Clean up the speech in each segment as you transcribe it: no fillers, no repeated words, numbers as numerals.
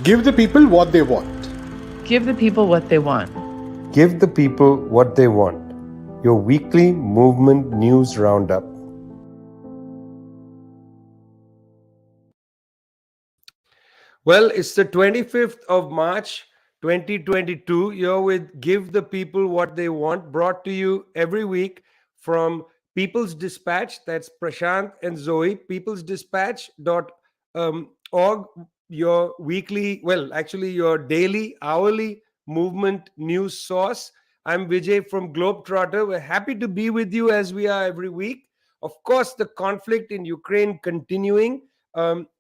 Give the people what they want. Give the people what they want. Give the people what they want. Your weekly movement news roundup. Well, it's the 25th of March, 2022. You're with Give the People What They Want, brought to you every week from People's Dispatch. That's Prasanth and Zoe. Peoplesdispatch.org, your weekly, your daily, hourly movement news source. I'm Vijay from Globetrotter. We're happy to be with you as we are every week. Of course, the conflict in Ukraine continuing.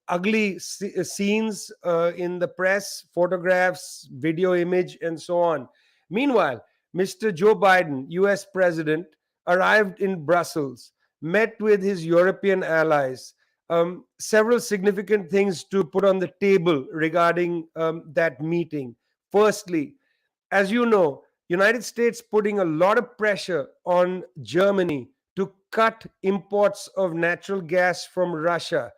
Ugly scenes in the press, photographs, video image, and so on. Meanwhile, Mr. Joe Biden, US President, arrived in Brussels, met with his European allies. Several significant things to put on the table regarding that meeting. Firstly, as you know, United States putting a lot of pressure on Germany to cut imports of natural gas from Russia.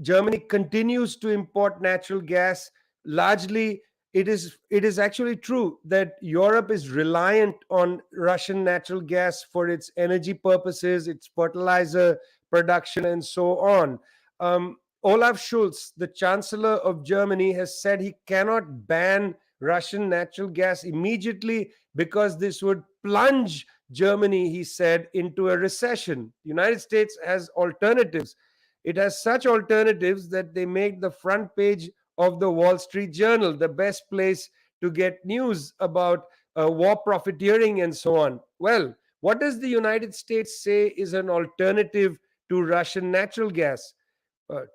Germany continues to import natural gas. Largely, it is actually true that Europe is reliant on Russian natural gas for its energy purposes, its fertilizer production, and so on. Olaf Scholz, the Chancellor of Germany, has said he cannot ban Russian natural gas immediately because this would plunge Germany, he said, into a recession. The United States has alternatives. It has such alternatives that they make the front page of the Wall Street Journal, the best place to get news about war profiteering and so on. Well, what does the United States say is an alternative to Russian natural gas?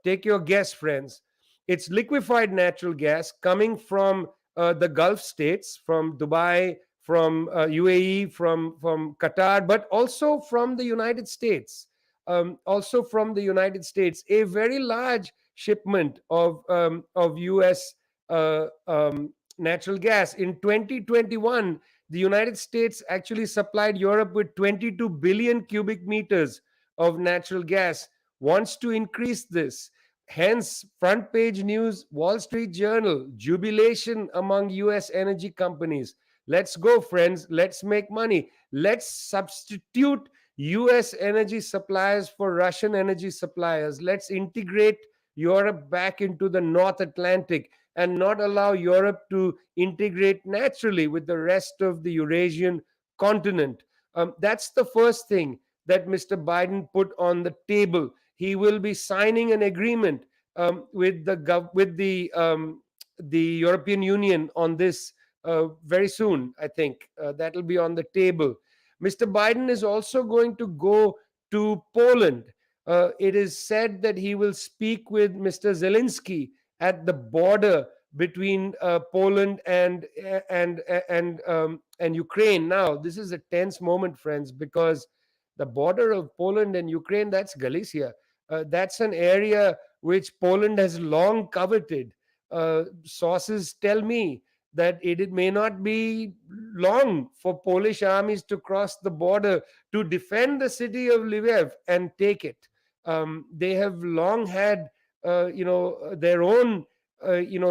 Take your guess, friends. It's liquefied natural gas coming from the Gulf states, from Dubai, from UAE, from Qatar, but also from the United States. A very large shipment of U.S. Natural gas. In 2021, the United States actually supplied Europe with 22 billion cubic meters of natural gas, wants to increase this. Hence, front page news, Wall Street Journal, jubilation among US energy companies. Let's go, friends. Let's make money. Let's substitute US energy suppliers for Russian energy suppliers. Let's integrate Europe back into the North Atlantic and not allow Europe to integrate naturally with the rest of the Eurasian continent. That's the first thing that Mr. Biden put on the table. He will be signing an agreement with the European Union on this very soon. I think that'll be on the table. Mr. Biden is also going to go to Poland. It is said that he will speak with Mr. Zelensky at the border between Poland and Ukraine. Now, this is a tense moment, friends, because the border of Poland and Ukraine, that's Galicia. That's an area which Poland has long coveted. Sources tell me that it may not be long for Polish armies to cross the border to defend the city of Lviv and take it. They have long had, their own,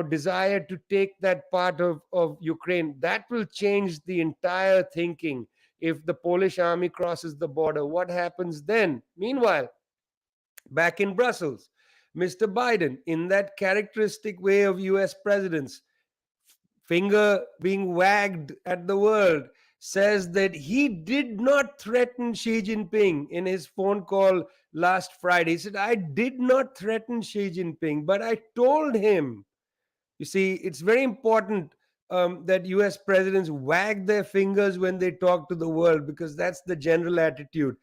desire to take that part of Ukraine. That will change the entire thinking. If the Polish army crosses the border, what happens then? Meanwhile, back in Brussels, Mr. Biden, in that characteristic way of US presidents, finger being wagged at the world, says that he did not threaten Xi Jinping in his phone call last Friday. He said, I did not threaten Xi Jinping, but I told him. You see, it's very important that US presidents wag their fingers when they talk to the world, because that's the general attitude.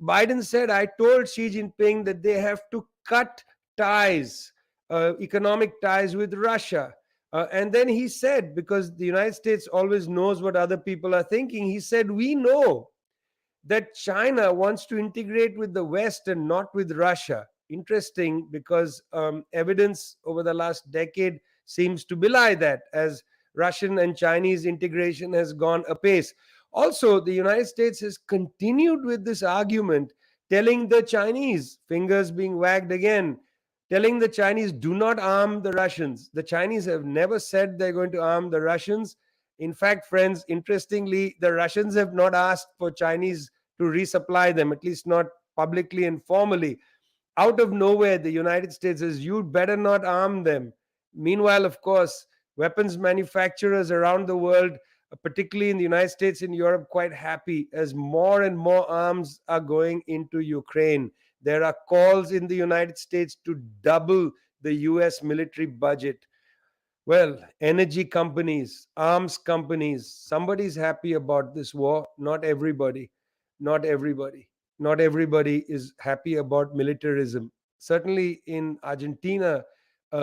Biden said, I told Xi Jinping that they have to cut ties, economic ties with Russia. And then he said, because the United States always knows what other people are thinking, he said, we know that China wants to integrate with the West and not with Russia. Interesting, because evidence over the last decade seems to belie that, as Russian and Chinese integration has gone apace. Also, the United States has continued with this argument, telling the Chinese, fingers being wagged again, telling the Chinese, do not arm the Russians. The Chinese have never said they're going to arm the Russians. In fact, friends, interestingly, the Russians have not asked for Chinese to resupply them, at least not publicly and formally. Out of nowhere, the United States says, you better not arm them. Meanwhile, of course, weapons manufacturers around the world, particularly in the United States and Europe, quite happy as more and more arms are going into Ukraine. There are calls in the United States to double the US military budget. Well, energy companies, arms companies, somebody's happy about this war. Not everybody. Not everybody. Not everybody is happy about militarism. Certainly in Argentina,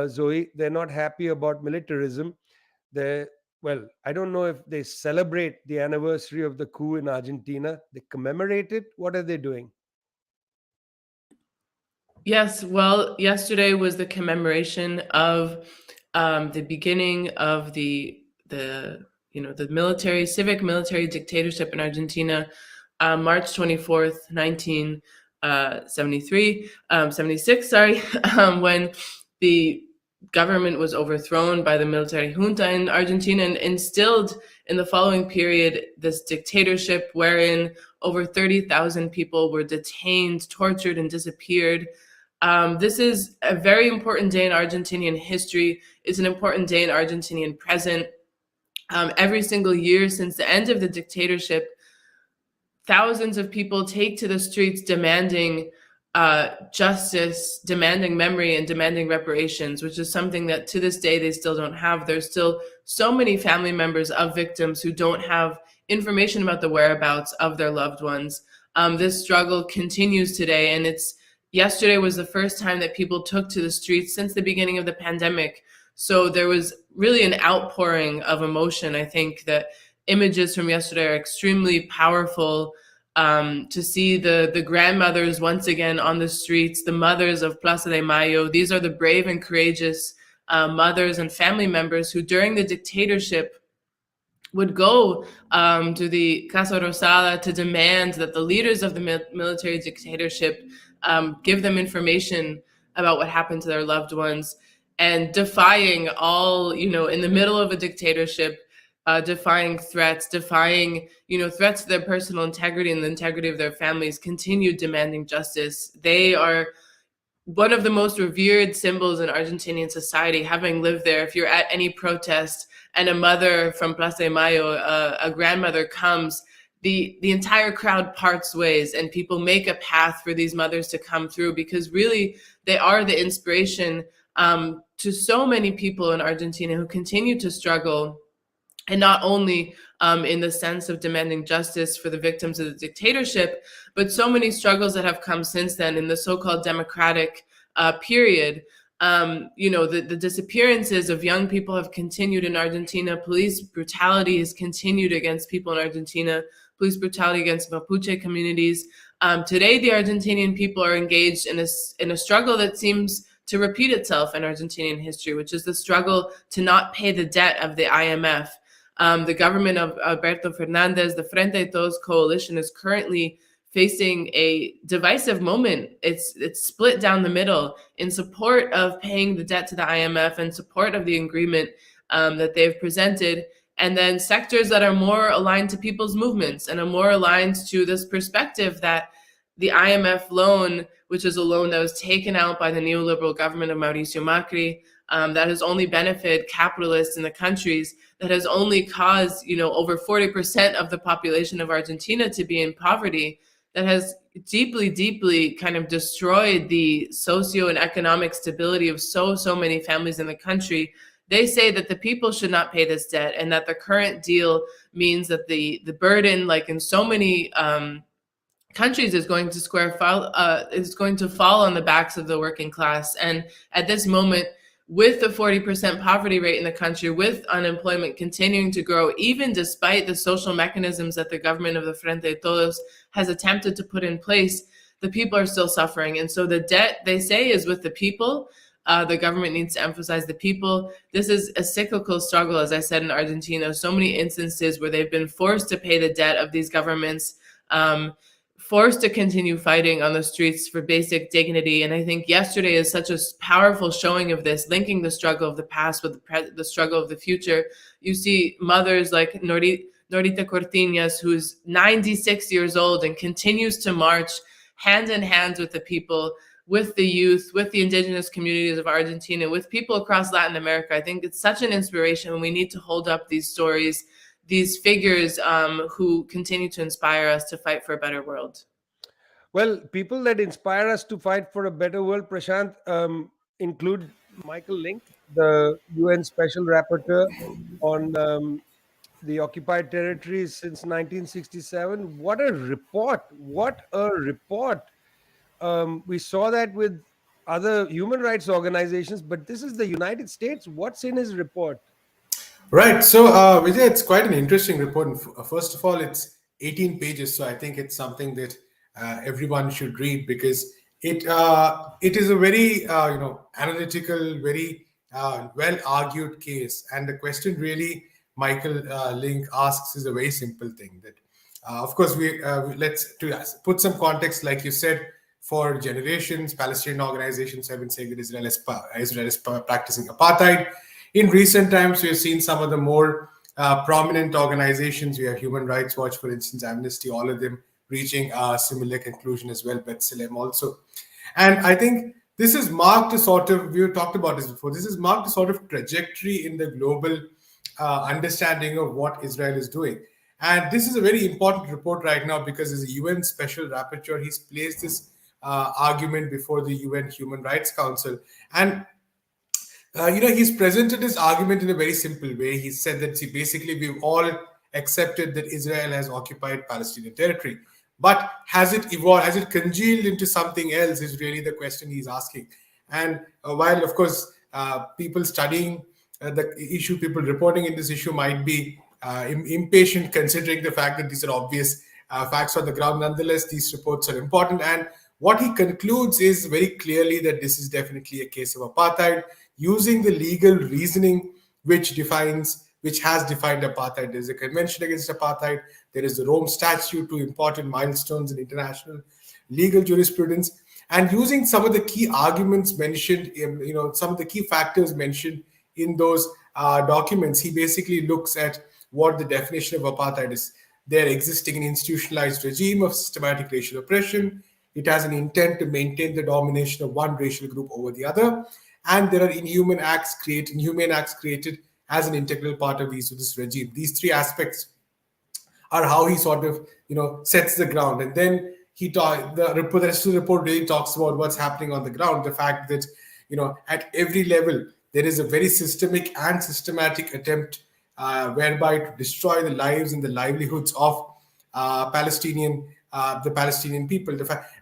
Zoe, they're not happy about militarism. They're, well, I don't know if they celebrate the anniversary of the coup in Argentina. They commemorate it. What are they doing? Yes, well, yesterday was the commemoration of the beginning of the civic military dictatorship in Argentina, March 24th, 76, sorry, when the government was overthrown by the military junta in Argentina and instilled in the following period this dictatorship wherein over 30,000 people were detained, tortured, and disappeared. This is a very important day in Argentinian history. It's an important day in Argentinian present. Every single year since the end of the dictatorship, thousands of people take to the streets demanding justice, demanding memory, and demanding reparations, which is something that to this day they still don't have. There's still so many family members of victims who don't have information about the whereabouts of their loved ones. This struggle continues today, and yesterday was the first time that people took to the streets since the beginning of the pandemic. So there was really an outpouring of emotion. I think that images from yesterday are extremely powerful. To see the grandmothers once again on the streets, the mothers of Plaza de Mayo. These are the brave and courageous mothers and family members who during the dictatorship would go to the Casa Rosada to demand that the leaders of the military dictatorship give them information about what happened to their loved ones, and defying all, in the middle of a dictatorship, defying threats, threats to their personal integrity and the integrity of their families, continued demanding justice. They are one of the most revered symbols in Argentinian society. Having lived there, if you're at any protest and a mother from Plaza de Mayo, a grandmother comes, the entire crowd parts ways and people make a path for these mothers to come through, because really they are the inspiration to so many people in Argentina who continue to struggle, and not only in the sense of demanding justice for the victims of the dictatorship, but so many struggles that have come since then in the so-called democratic period. The disappearances of young people have continued in Argentina. Police brutality has continued against people in Argentina. Police brutality against Mapuche communities. Today, the Argentinian people are engaged in a struggle that seems to repeat itself in Argentinian history, which is the struggle to not pay the debt of the IMF. The government of Alberto Fernandez, the Frente de Todos coalition, is currently facing a divisive moment. It's split down the middle in support of paying the debt to the IMF and support of the agreement that they've presented, and then sectors that are more aligned to people's movements and are more aligned to this perspective that the IMF loan, which is a loan that was taken out by the neoliberal government of Mauricio Macri, that has only benefited capitalists in the countries, that has only caused, over 40% of the population of Argentina to be in poverty, that has deeply, deeply kind of destroyed the socio and economic stability of so many families in the country. They say that the people should not pay this debt, and that the current deal means that the burden, like in so many countries, is going to fall on the backs of the working class. And at this moment, with the 40% poverty rate in the country, with unemployment continuing to grow, even despite the social mechanisms that the government of the Frente de Todos has attempted to put in place, the people are still suffering. And so the debt, they say, is with the people. The government needs to emphasize the people. This is a cyclical struggle, as I said, in Argentina. So many instances where they've been forced to pay the debt of these governments forced to continue fighting on the streets for basic dignity. And I think yesterday is such a powerful showing of this, linking the struggle of the past with the struggle of the future. You see mothers like Norita Cortinas, who's 96 years old and continues to march hand in hand with the people, with the youth, with the indigenous communities of Argentina, with people across Latin America. I think it's such an inspiration, and we need to hold up these stories, these figures who continue to inspire us to fight for a better world. Well, people that inspire us to fight for a better world, Prashant, include Michael Link, the UN Special Rapporteur on the occupied territories since 1967. What a report! What a report! We saw that with other human rights organizations, but this is the United States. What's in his report? Right. So, Vijay, it's quite an interesting report. And first of all, it's 18 pages, so I think it's something that everyone should read, because it is a very analytical, very well argued case. And the question really Michael Link asks is a very simple thing. That, of course, let's put some context, like you said. For generations, Palestinian organizations have been saying that Israel is practicing apartheid. In recent times, we have seen some of the more prominent organizations. We have Human Rights Watch, for instance, Amnesty, all of them reaching a similar conclusion as well, B'Tselem also. And I think this has marked a sort of, we talked about this before, this has marked a sort of trajectory in the global understanding of what Israel is doing. And this is a very important report right now, because as a UN Special Rapporteur, he's placed this argument before the UN Human Rights Council. And he's presented his argument in a very simple way. He said that, basically, we've all accepted that Israel has occupied Palestinian territory. But has it evolved, has it congealed into something else, is really the question he's asking. And while, of course, people studying the issue, people reporting in this issue might be impatient, considering the fact that these are obvious facts on the ground. Nonetheless, these reports are important. And what he concludes is very clearly that this is definitely a case of apartheid, using the legal reasoning which has defined apartheid. There's a convention against apartheid. There is the Rome Statute, two important milestones in international legal jurisprudence, and using some of the key arguments mentioned, some of the key factors mentioned in those documents. He basically looks at what the definition of apartheid is. There existing an institutionalized regime of systematic racial oppression. It has an intent to maintain the domination of one racial group over the other. And there are inhumane acts created as an integral part of this regime. These three aspects are how he sort of, sets the ground. And then the rest of the report really talks about what's happening on the ground. The fact that, at every level, there is a very systemic and systematic attempt whereby to destroy the lives and the livelihoods of the Palestinian people.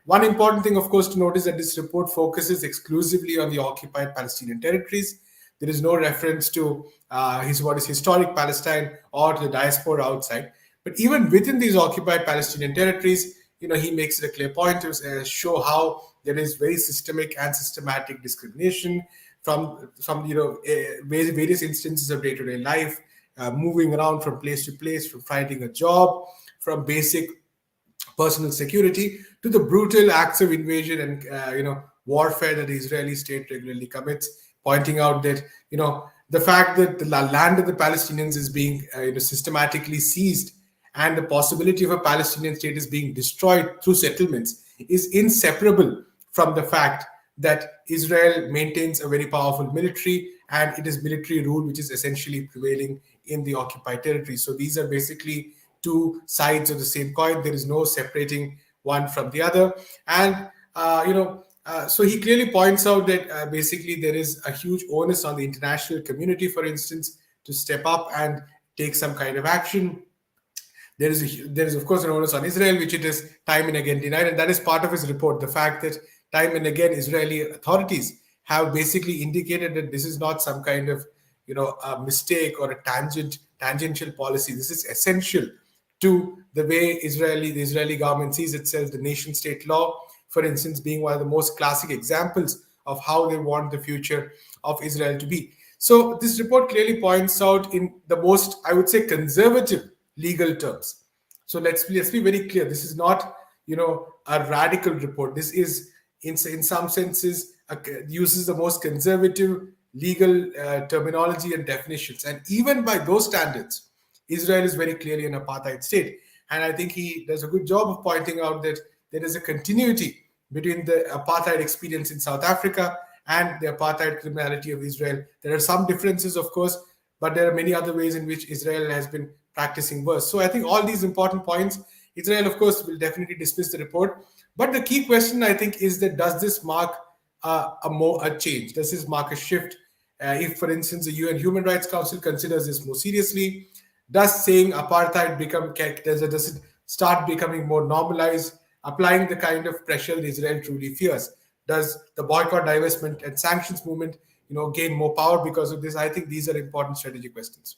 One important thing, of course, to note is that this report focuses exclusively on the occupied Palestinian territories. There is no reference to what is historic Palestine or to the diaspora outside. But even within these occupied Palestinian territories, he makes it a clear point to show how there is very systemic and systematic discrimination from various instances of day-to-day life, moving around from place to place, from finding a job, from basic personal security to the brutal acts of invasion and warfare that the Israeli state regularly commits, pointing out that the fact that the land of the Palestinians is being systematically seized and the possibility of a Palestinian state is being destroyed through settlements is inseparable from the fact that Israel maintains a very powerful military, and it is military rule which is essentially prevailing in the occupied territory. So these are basically two sides of the same coin. There is no separating one from the other. And, so he clearly points out that basically there is a huge onus on the international community, for instance, to step up and take some kind of action. There is, of course, an onus on Israel, which it is time and again denied. And that is part of his report, the fact that time and again Israeli authorities have basically indicated that this is not some kind of, a mistake or a tangential policy. This is essential to the way the Israeli government sees itself, the nation-state law, for instance, being one of the most classic examples of how they want the future of Israel to be. So this report clearly points out in the most, I would say, conservative legal terms. So let's be very clear. This is not, a radical report. This is, in some senses, uses the most conservative legal terminology and definitions. And even by those standards, Israel is very clearly an apartheid state. And I think he does a good job of pointing out that there is a continuity between the apartheid experience in South Africa and the apartheid criminality of Israel. There are some differences, of course, but there are many other ways in which Israel has been practicing worse. So I think all these important points, Israel, of course, will definitely dismiss the report. But the key question, I think, is that does this mark a change? Does this mark a shift? If, for instance, the UN Human Rights Council considers this more seriously, does saying apartheid does it start becoming more normalized, applying the kind of pressure that Israel truly fears? Does the boycott, divestment, and sanctions movement, gain more power because of this? I think these are important strategic questions.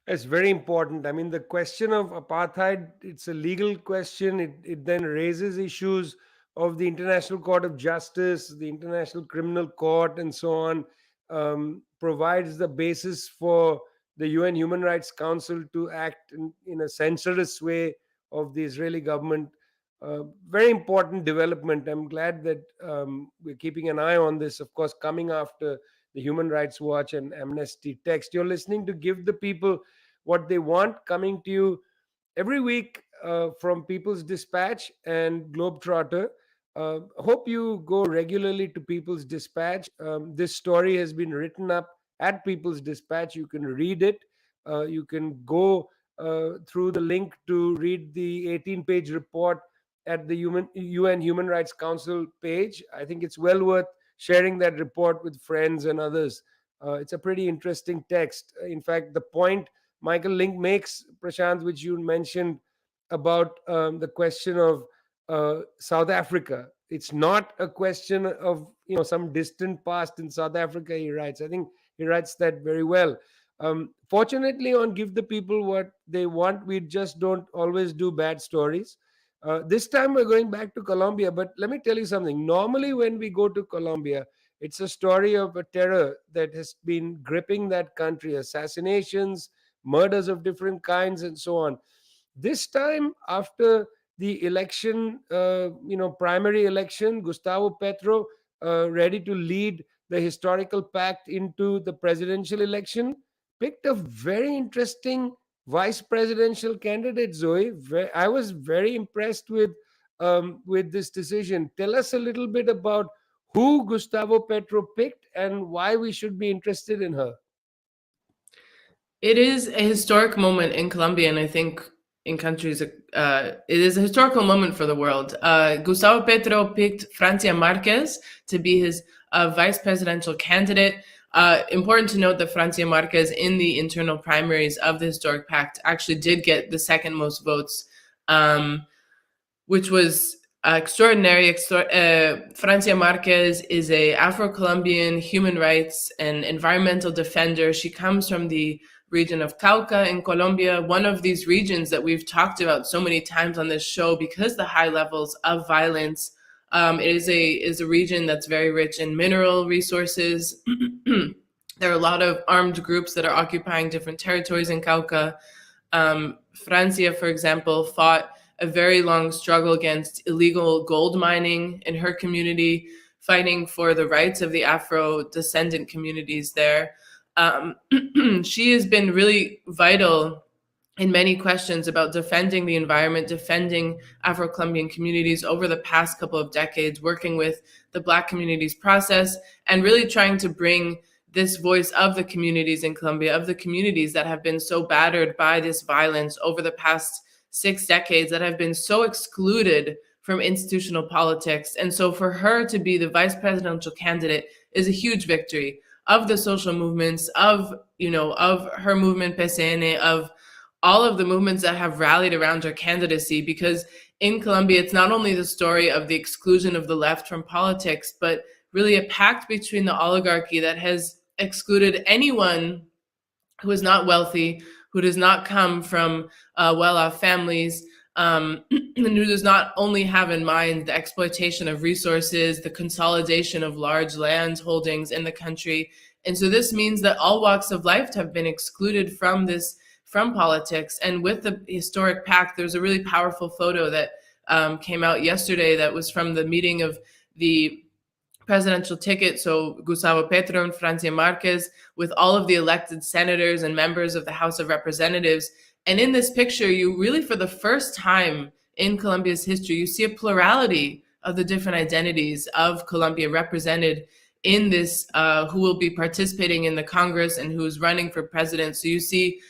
It's very important. I mean, the question of apartheid, it's a legal question. It then raises issues of the International Court of Justice, the International Criminal Court, and so on, provides the basis for the UN Human Rights Council to act in a censorious way of the Israeli government. Very important development. I'm glad that we're keeping an eye on this, of course, coming after the Human Rights Watch and Amnesty text. You're listening to Give the People What They Want, coming to you every week from People's Dispatch and Globetrotter. Hope you go regularly to People's Dispatch. This story has been written up at People's Dispatch. You can read it. You can go through the link to read the 18-page report at the UN Human Rights Council page. I think it's well worth sharing that report with friends and others. It's a pretty interesting text. In fact, the point Michael Link makes, Prasanth, which you mentioned about the question of South Africa. It's not a question of some distant past in South Africa, he writes. I think he writes that very well. Fortunately, on Give the People What They Want, we just don't always do bad stories. This time we're going back to Colombia, but let me tell you something. Normally when we go to Colombia, it's a story of a terror that has been gripping that country, assassinations, murders of different kinds, and so on. This time, after the election, primary election, Gustavo Petro, ready to lead the historical pact into the presidential election, picked a very interesting vice presidential candidate, Zoe. I was very impressed with this decision. Tell us a little bit about who Gustavo Petro picked and why we should be interested in her. It is a historic moment in Colombia, and I think in countries, it is a historical moment for the world. Gustavo Petro picked Francia Marquez to be his vice presidential candidate. Important to note that Francia Marquez in the internal primaries of the Historic Pact actually did get the second most votes, which was extraordinary. Francia Marquez is a Afro-Colombian human rights and environmental defender. She comes from the region of Cauca in Colombia, one of these regions that we've talked about so many times on this show because the high levels of violence. It is a region that's very rich in mineral resources. There are a lot of armed groups that are occupying different territories in Cauca. Francia, for example, fought a very long struggle against illegal gold mining in her community, fighting for the rights of the Afro-descendant communities there. She has been really vital in many questions about defending the environment, defending Afro-Colombian communities over the past couple of decades, working with the Black communities process and really trying to bring this voice of the communities in Colombia, of the communities that have been so battered by this violence over the past 6 decades, that have been so excluded from institutional politics. And so for her to be the vice presidential candidate is a huge victory of the social movements, of her movement PCN, of all of the movements that have rallied around her candidacy, because in Colombia, it's not only the story of the exclusion of the left from politics, but really a pact between the oligarchy that has excluded anyone who is not wealthy, who does not come from well-off families, and who does not only have in mind the exploitation of resources, the consolidation of large land holdings in the country. And so this means that all walks of life have been excluded from politics. And with the historic pact, there's a really powerful photo that came out yesterday that was from the meeting of the presidential ticket, so Gustavo Petro and Francia Marquez, with all of the elected senators and members of the House of Representatives. And in this picture, you really, for the first time in Colombia's history, you see a plurality of the different identities of Colombia represented in this, who will be participating in the Congress and who's running for president. So you see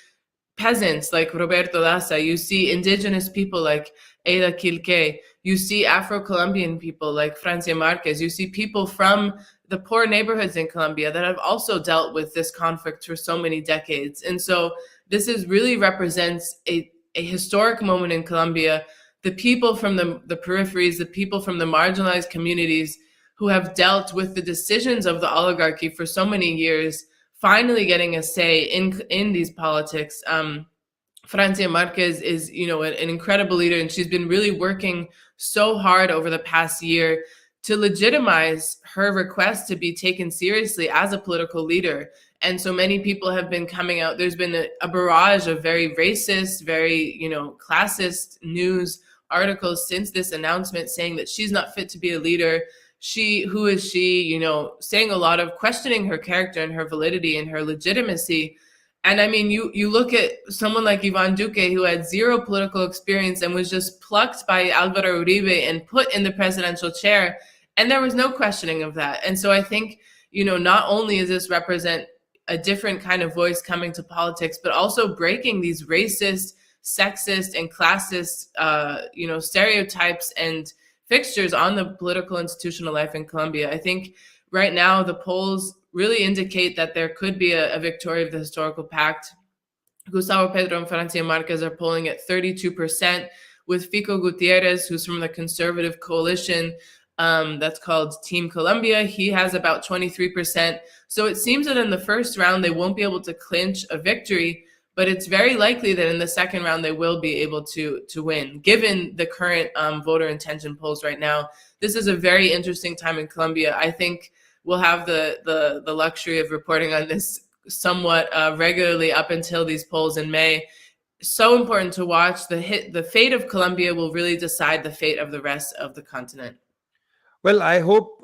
peasants like Roberto Daza, you see indigenous people like Ada Quilque, you see Afro-Colombian people like Francia Marquez, you see people from the poor neighborhoods in Colombia that have also dealt with this conflict for so many decades. And so this is really represents a historic moment in Colombia. The people from the peripheries, the people from the marginalized communities who have dealt with the decisions of the oligarchy for so many years, finally getting a say in these politics. Francia Marquez is, an incredible leader, and she's been really working so hard over the past year to legitimize her request to be taken seriously as a political leader. And so many people have been coming out. There's been a barrage of very racist, very, classist news articles since this announcement saying that she's not fit to be a leader. Who is she, saying a lot of questioning her character and her validity and her legitimacy. And I mean, you look at someone like Iván Duque, who had zero political experience and was just plucked by Álvaro Uribe and put in the presidential chair. And there was no questioning of that. And so I think, not only does this represent a different kind of voice coming to politics, but also breaking these racist, sexist, and classist, stereotypes and fixtures on the political institutional life in Colombia. I think right now the polls really indicate that there could be a victory of the historical pact. Gustavo Petro and Francia Marquez are polling at 32%, with Fico Gutierrez, who's from the conservative coalition that's called Team Colombia. He has about 23%. So it seems that in the first round, they won't be able to clinch a victory, but it's very likely that in the second round, they will be able to win, given the current voter intention polls right now. This is a very interesting time in Colombia. I think we'll have the luxury of reporting on this somewhat regularly up until these polls in May. So important to watch. The fate of Colombia will really decide the fate of the rest of the continent. Well, I hope,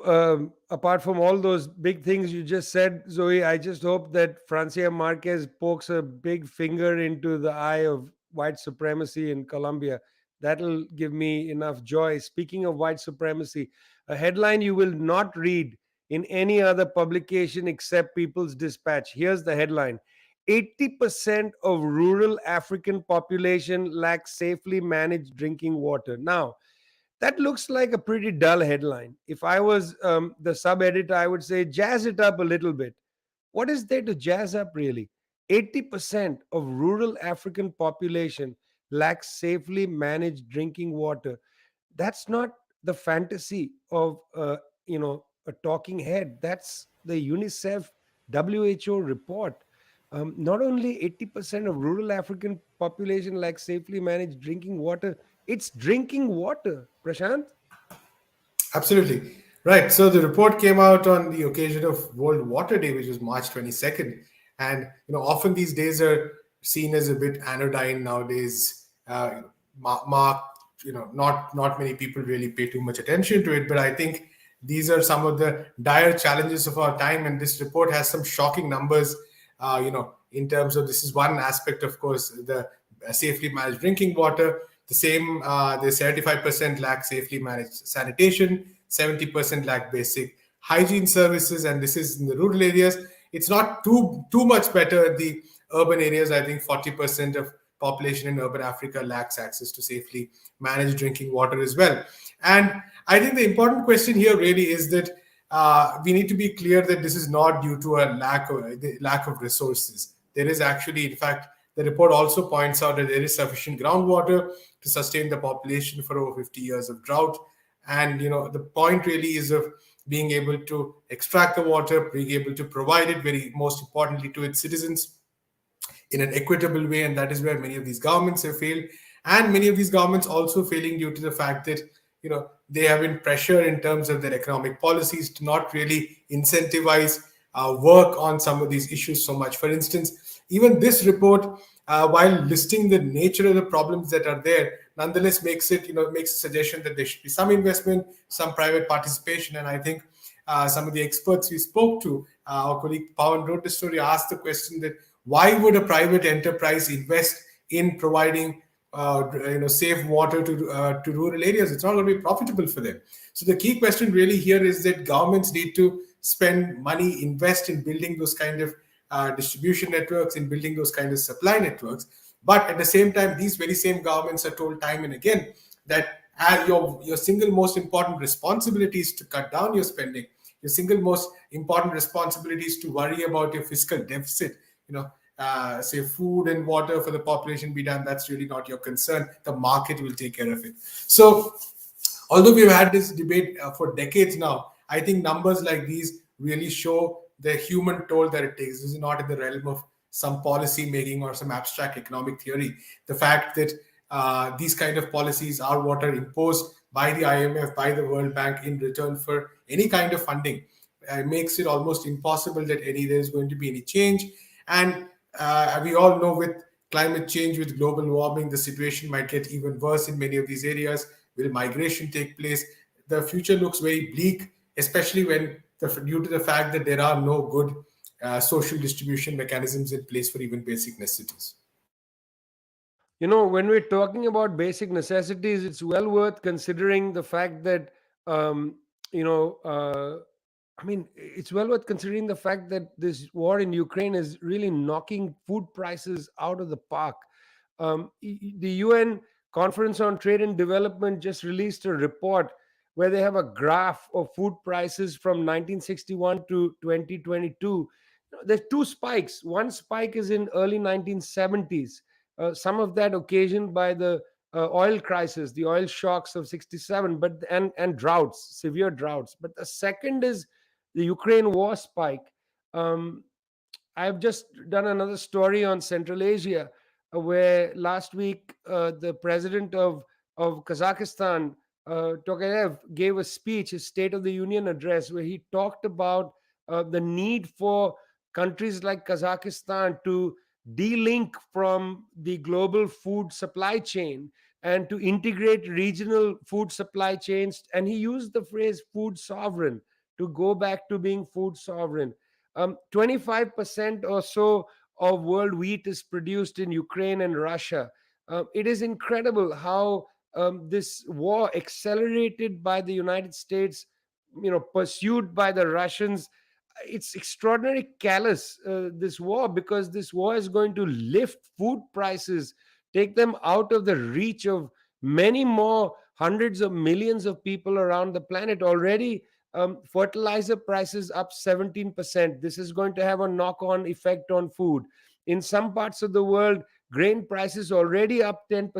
apart from all those big things you just said, Zoe, I just hope that Francia Marquez pokes a big finger into the eye of white supremacy in Colombia. That'll give me enough joy. Speaking of white supremacy, a headline you will not read in any other publication except People's Dispatch. Here's the headline: 80% of rural African population lacks safely managed drinking water. Now, that looks like a pretty dull headline. If I was the sub-editor, I would say jazz it up a little bit. What is there to jazz up, really? 80% of rural African population lacks safely managed drinking water. That's not the fantasy of a talking head. That's the UNICEF WHO report. Not only 80% of rural African population lacks safely managed drinking water, it's drinking water. Prasanth? Absolutely. Right. So the report came out on the occasion of World Water Day, which was March 22nd. And, often these days are seen as a bit anodyne nowadays. Not many people really pay too much attention to it. But I think these are some of the dire challenges of our time. And this report has some shocking numbers, in terms of, this is one aspect, of course, the safely managed drinking water. The same, the 75% lack safely managed sanitation, 70% lack basic hygiene services, and this is in the rural areas. It's not too much better in the urban areas. I think 40% of population in urban Africa lacks access to safely managed drinking water as well. And I think the important question here really is that we need to be clear that this is not due to a lack of resources. There is actually, in fact, the report also points out that there is sufficient groundwater to sustain the population for over 50 years of drought. And, the point really is of being able to extract the water, being able to provide it, most importantly, to its citizens in an equitable way. And that is where many of these governments have failed. And many of these governments also failing due to the fact that, they have been pressured in terms of their economic policies to not really incentivize work on some of these issues so much. For instance, even this report, while listing the nature of the problems that are there, nonetheless makes it, makes a suggestion that there should be some investment, some private participation. And I think some of the experts we spoke to, our colleague Pawan wrote the story, asked the question that why would a private enterprise invest in providing safe water to rural areas? It's not going to be profitable for them. So the key question really here is that governments need to spend money, invest in building those kind of distribution networks, in building those kind of supply networks. But at the same time, these very same governments are told time and again that your single most important responsibility is to cut down your spending. Your single most important responsibility is to worry about your fiscal deficit. Say food and water for the population be done. That's really not your concern. The market will take care of it. So, although we've had this debate for decades now, I think numbers like these really show the human toll that it takes. This is not in the realm of some policy making or some abstract economic theory. The fact that these kind of policies are what are imposed by the IMF, by the World Bank in return for any kind of funding makes it almost impossible that there is going to be any change. And we all know with climate change, with global warming, the situation might get even worse in many of these areas. Will migration take place? The future looks very bleak, especially due to the fact that there are no good social distribution mechanisms in place for even basic necessities. When we're talking about basic necessities, it's well worth considering the fact that, it's well worth considering the fact that this war in Ukraine is really knocking food prices out of the park. The UN Conference on Trade and Development just released a report where they have a graph of food prices from 1961 to 2022. There's two spikes. One spike is in early 1970s. Some of that occasioned by the oil crisis, the oil shocks of 67, and droughts, severe droughts. But the second is the Ukraine war spike. I've just done another story on Central Asia, where last week the president of Kazakhstan, Tokayev, gave a speech, his State of the Union address, where he talked about the need for countries like Kazakhstan to de-link from the global food supply chain and to integrate regional food supply chains. And he used the phrase food sovereign, to go back to being food sovereign. 25% or so of world wheat is produced in Ukraine and Russia. It is incredible how this war, accelerated by the United States, pursued by the Russians, it's extraordinary callous, this war, because this war is going to lift food prices, take them out of the reach of many more hundreds of millions of people around the planet. Already fertilizer prices up 17%. This is going to have a knock-on effect on food. In some parts of the world, grain prices already up 10%.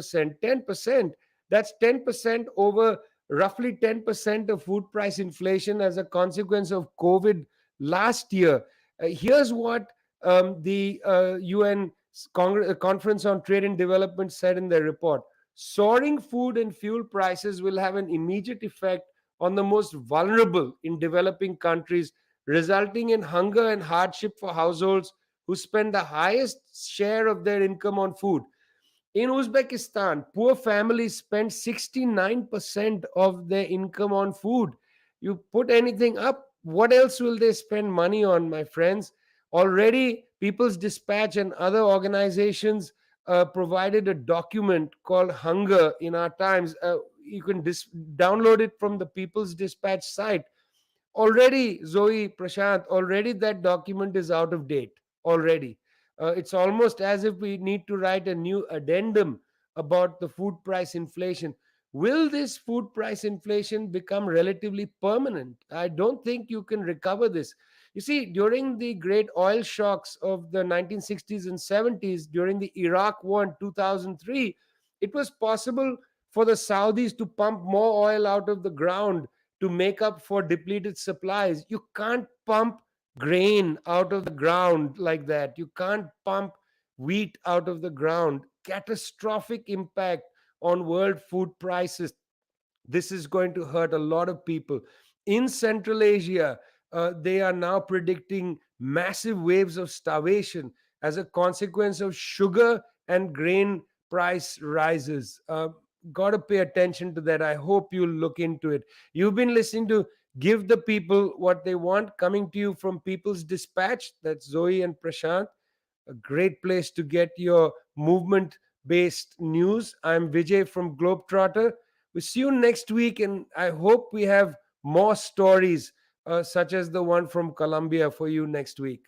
10%, that's 10% over roughly 10% of food price inflation as a consequence of COVID last year. Here's what the UN Conference on Trade and Development said in their report. Soaring food and fuel prices will have an immediate effect on the most vulnerable in developing countries, resulting in hunger and hardship for households who spend the highest share of their income on food. In Uzbekistan, poor families spend 69% of their income on food. You put anything up, what else will they spend money on, my friends? Already, People's Dispatch and other organizations provided a document called Hunger in Our Times. You can download it from the People's Dispatch site. Already, Zoe, Prashant, already that document is out of date. Already. It's almost as if we need to write a new addendum about the food price inflation. Will this food price inflation become relatively permanent? I don't think you can recover this. You see, during the great oil shocks of the 1960s and 70s, during the Iraq war in 2003, it was possible for the Saudis to pump more oil out of the ground to make up for depleted supplies. You can't pump grain out of the ground like that. You can't pump wheat out of the ground. Catastrophic impact on world food prices. This is going to hurt a lot of people. In Central Asia, they are now predicting massive waves of starvation as a consequence of sugar and grain price rises. got to pay attention to that. I hope you'll look into it. You've been listening to Give the People What They Want, coming to you from People's Dispatch. That's Zoe and Prashant. A great place to get your movement based news. I'm Vijay from Globetrotter. We'll see you next week, and I hope we have more stories such as the one from Colombia for you next week.